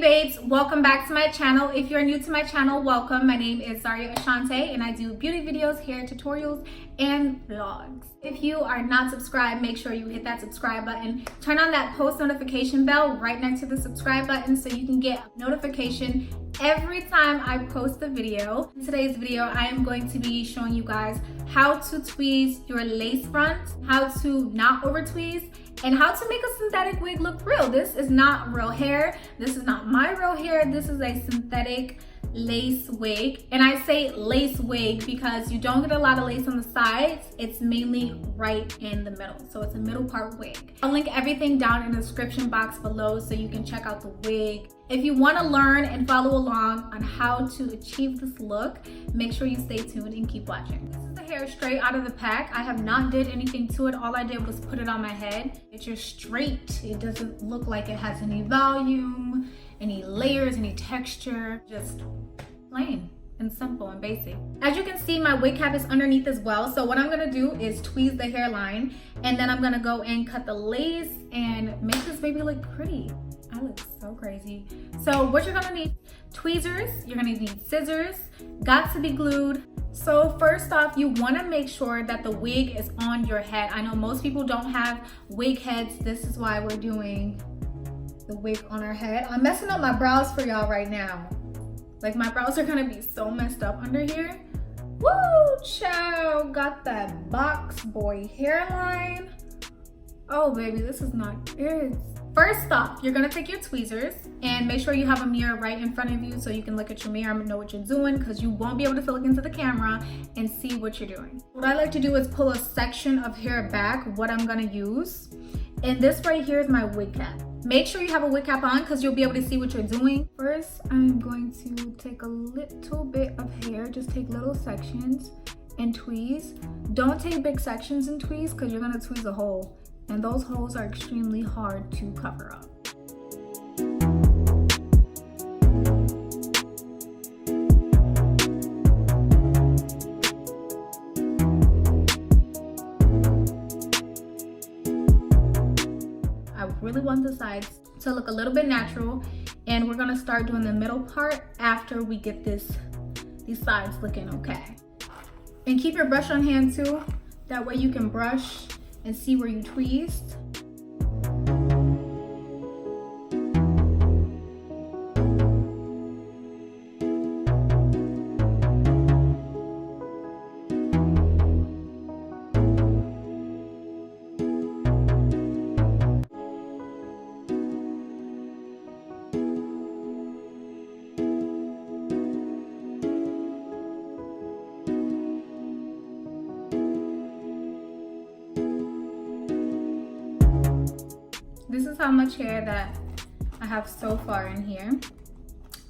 babes, welcome back to my channel. If you're new to my channel, welcome. My name is Xariahashantae and I do beauty videos, hair tutorials, and vlogs. If you are not subscribed, make sure you hit that subscribe button. Turn on that post notification bell right next to the subscribe button so you can get a notification every time I post a video. In today's video, I am going to be showing you guys how to tweeze your lace front, how to not over tweeze, and how to make a synthetic wig look real. This is not real hair. This is not my real hair. This is a synthetic lace wig. And I say lace wig because you don't get a lot of lace on the sides. It's mainly right in the middle. So it's a middle part wig. I'll link everything down in the description box below so you can check out the wig. If you want to learn and follow along on how to achieve this look, make sure you stay tuned and keep watching. This is the hair straight out of the pack. I have not did anything to it. All I did was put it on my head. It's just straight. It doesn't look like it has any volume, any layers, any texture. Just plain and simple and basic. As you can see, my wig cap is underneath as well. So what I'm gonna do is tweeze the hairline, and then I'm gonna go and cut the lace and make this baby look pretty. I look so crazy. So what you're gonna need: tweezers, you're gonna need scissors, got to be glued. So first off, you wanna make sure that the wig is on your head. I know most people don't have wig heads. This is why we're doing the wig on our head. I'm messing up my brows for y'all right now. Like, my brows are gonna be so messed up under here. Woo, child, got that box boy hairline. Oh baby, this is not it. First off, you're gonna take your tweezers and make sure you have a mirror right in front of you so you can look at your mirror and know what you're doing, because you won't be able to look into the camera and see what you're doing. What I like to do is pull a section of hair back, what I'm gonna use. And this right here is my wig cap. Make sure you have a wig cap on because you'll be able to see what you're doing. First, I'm going to take a little bit of hair, just take little sections and tweeze. Don't take big sections and tweeze because you're gonna tweeze a hole. And those holes are extremely hard to cover up. I really want the sides to look a little bit natural, and we're gonna start doing the middle part after we get these sides looking okay. And keep your brush on hand too, that way you can brush and see where you tweezed. This is how much hair that I have so far in here.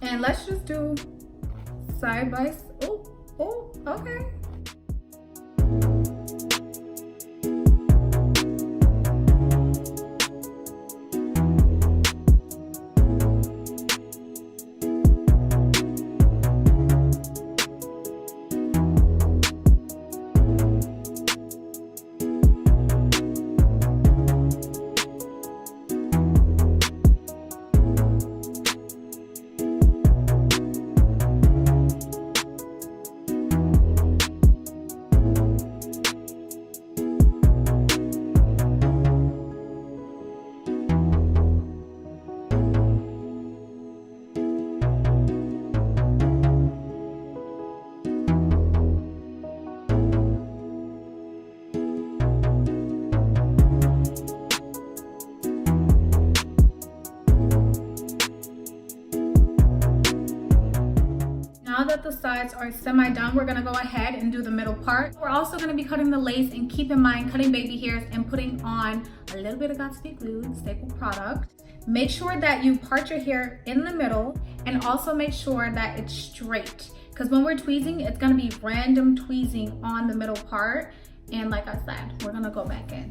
And let's just do side by side. Oh, okay. Now that the sides are semi-done, we're gonna go ahead and do the middle part. We're also gonna be cutting the lace, and keep in mind, cutting baby hairs and putting on a little bit of got to be glued staple product. Make sure that you part your hair in the middle, and also make sure that it's straight. Because when we're tweezing, it's gonna be random tweezing on the middle part. And like I said, we're gonna go back in.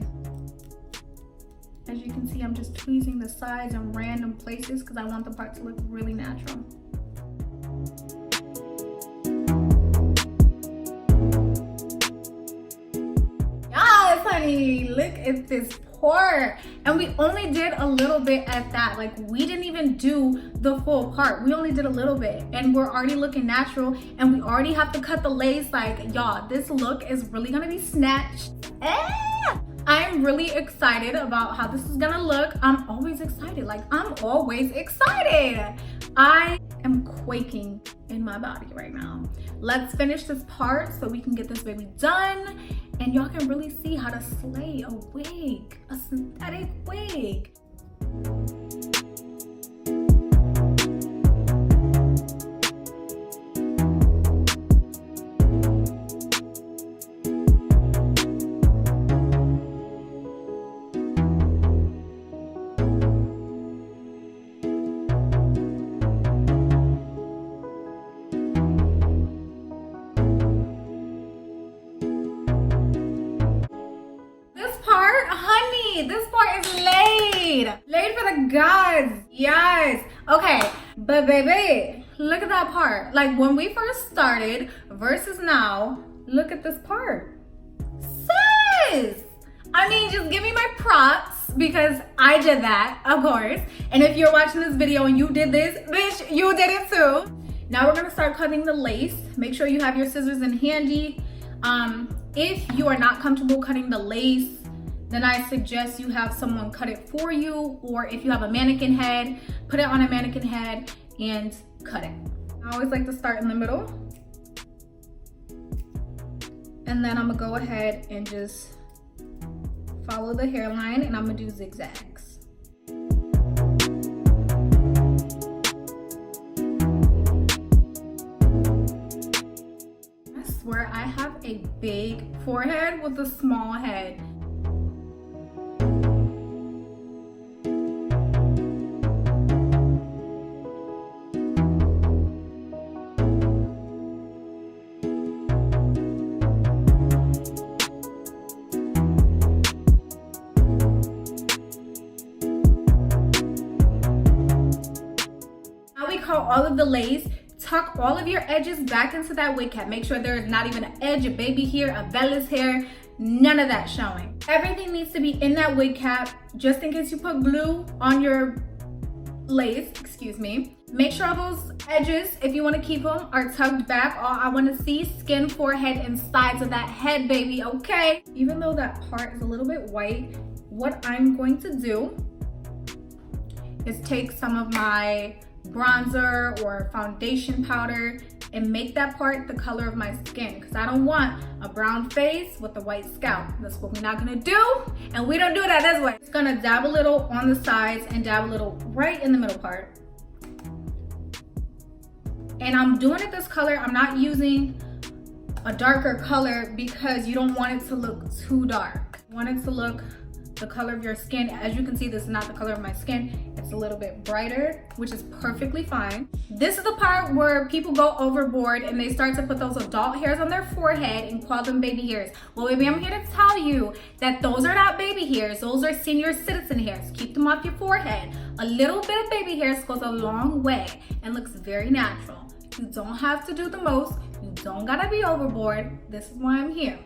As you can see, I'm just tweezing the sides in random places because I want the part to look really natural. Yes, honey, look at this support. And we only did a little bit at that. Like, we didn't even do the full part. We only did a little bit, and we're already looking natural, and we already have to cut the lace. Like, y'all, this look is really gonna be snatched. I'm really excited about how this is gonna look. I'm always excited. Like, I'm always excited. I am quaking in my body right now. Let's finish this part so we can get this baby done, and y'all can really see how to slay a wig, a synthetic wig. This part is laid for the gods. Yes. Okay, but baby, look at that part. Like, when we first started versus now, look at this part. Sis, I mean, just give me my props, because I did that, of course. And if you're watching this video and you did this, bitch, you did it too. Now we're gonna start cutting the lace. Make sure you have your scissors in handy. If you are not comfortable cutting the lace, then I suggest you have someone cut it for you, or if you have a mannequin head, put it on a mannequin head and cut it. I always like to start in the middle. And then I'm gonna go ahead and just follow the hairline, and I'm gonna do zigzags. I swear I have a big forehead with a small head. All of the lace, tuck all of your edges back into that wig cap. Make sure there is not even an edge, a baby hair, a vellus hair, none of that showing. Everything needs to be in that wig cap, just in case you put glue on your lace, excuse me. Make sure all those edges, if you want to keep them, are tucked back. All I want to see, skin, forehead, and sides of that head, baby, okay? Even though that part is a little bit white, what I'm going to do is take some of my bronzer or foundation powder and make that part the color of my skin, because I don't want a brown face with a white scalp. That's what we're not gonna do, and we don't do that this way. It's gonna dab a little on the sides and dab a little right in the middle part. And I'm doing it this color. I'm not using a darker color because you don't want it to look too dark. You want it to look the color of your skin. As you can see, this is not the color of my skin. It's a little bit brighter, which is perfectly fine. This is the part where people go overboard and they start to put those adult hairs on their forehead and call them baby hairs. Well, baby, I'm here to tell you that those are not baby hairs. Those are senior citizen hairs. Keep them off your forehead. A little bit of baby hairs goes a long way and looks very natural. You don't have to do the most. You don't gotta be overboard. This is why I'm here.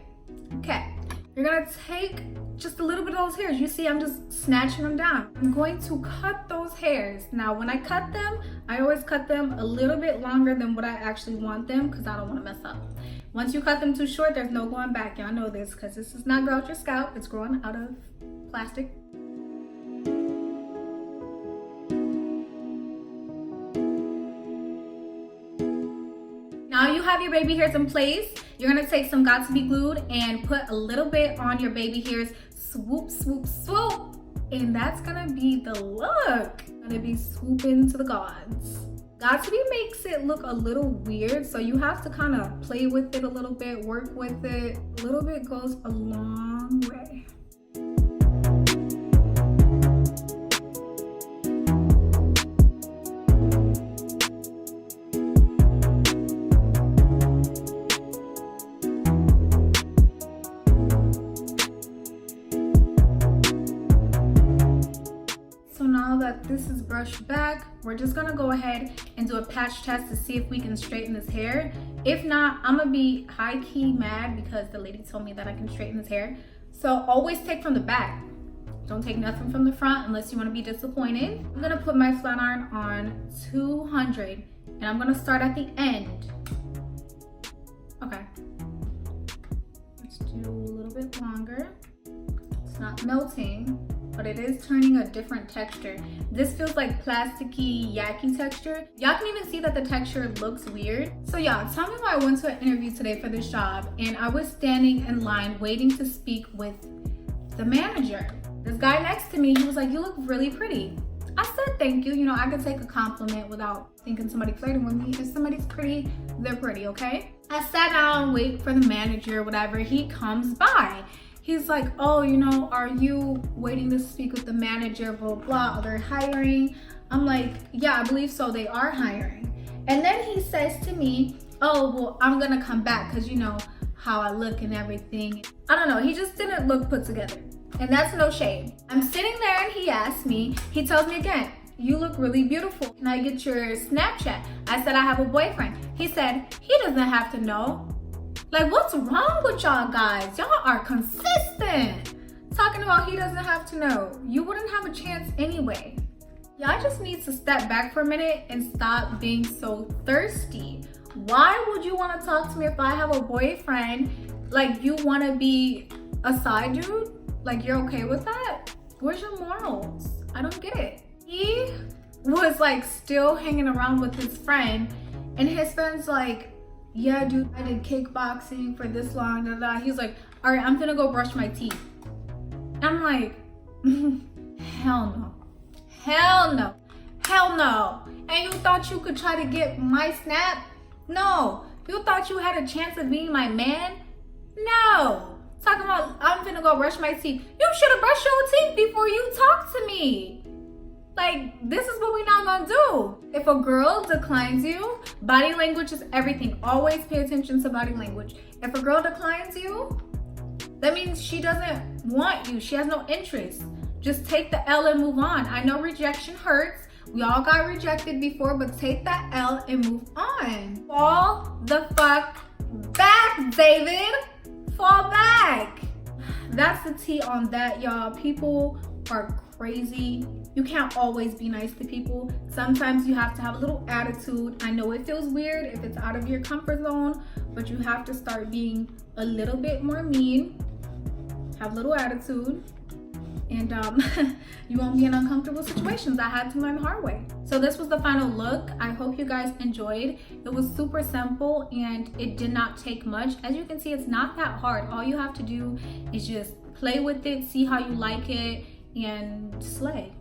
Okay, you're gonna take just a little bit of those hairs. You see, I'm just snatching them down. I'm going to cut those hairs. Now, when I cut them, I always cut them a little bit longer than what I actually want them, because I don't want to mess up. Once you cut them too short, there's no going back. Y'all know this, because this does not grow out your scalp. It's growing out of plastic. Now you have your baby hairs in place. You're gonna take some Got to Be Glued and put a little bit on your baby hairs. Swoop, swoop, swoop. And that's gonna be the look. Gonna be swooping to the gods. Got to Be makes it look a little weird, so you have to kind of play with it a little bit, work with it. A little bit goes a long way. This is brushed back. We're just gonna go ahead and do a patch test to see if we can straighten this hair. If not, I'm gonna be high-key mad because the lady told me that I can straighten this hair. So always take from the back. Don't take nothing from the front unless you want to be disappointed. I'm gonna put my flat iron on 200 and I'm gonna start at the end. Okay. Let's do a little bit longer. It's not melting, but it is turning a different texture. This feels like plasticky, yucky texture. Y'all can even see that the texture looks weird. So y'all, tell me why I went to an interview today for this job and I was standing in line waiting to speak with the manager. This guy next to me, he was like, "You look really pretty." I said, "Thank you." You know, I could take a compliment without thinking somebody flirting with me. If somebody's pretty, they're pretty, okay? I sat down, wait for the manager, whatever. He comes by. He's like, "Oh, you know, are you waiting to speak with the manager, blah, blah, they're hiring?" I'm like, "Yeah, I believe so, they are hiring." And then he says to me, "Oh, well, I'm gonna come back because you know how I look and everything." I don't know, he just didn't look put together. And that's no shade. I'm sitting there and he asks me, he tells me again, "You look really beautiful. Can I get your Snapchat?" I said, "I have a boyfriend." He said, "He doesn't have to know." Like, what's wrong with y'all guys? Y'all are consistent. Talking about he doesn't have to know. You wouldn't have a chance anyway. Y'all just need to step back for a minute and stop being so thirsty. Why would you want to talk to me if I have a boyfriend? Like, you want to be a side dude? Like, you're okay with that? Where's your morals? I don't get it. He was like still hanging around with his friend and his friend's like, "Yeah, dude, I did kickboxing for this long, blah, blah." He's like, "All right, I'm gonna go brush my teeth." I'm like, hell no, hell no, hell no. And you thought you could try to get my snap? No. You thought you had a chance of being my man? No. Talking about, "I'm gonna go brush my teeth." You should have brushed your teeth before you talk to me. Like, this is what we're not gonna do. If a girl declines you, body language is everything. Always pay attention to body language. If a girl declines you, that means she doesn't want you. She has no interest. Just take the L and move on. I know rejection hurts. We all got rejected before, but take that L and move on. Fall the fuck back, David. Fall back. That's the tea on that, y'all. People are crazy. You can't always be nice to people. Sometimes you have to have a little attitude. I know it feels weird if it's out of your comfort zone, but you have to start being a little bit more mean. Have a little attitude. And you won't be in uncomfortable situations. I had to learn the hard way. So this was the final look. I hope you guys enjoyed. It was super simple and it did not take much. As you can see, it's not that hard. All you have to do is just play with it, see how you like it, and slay.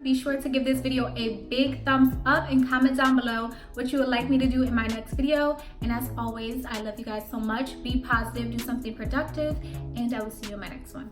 Be sure to give this video a big thumbs up and comment down below what you would like me to do in my next video. And as always, I love you guys so much. Be positive, do something productive, and I will see you in my next one.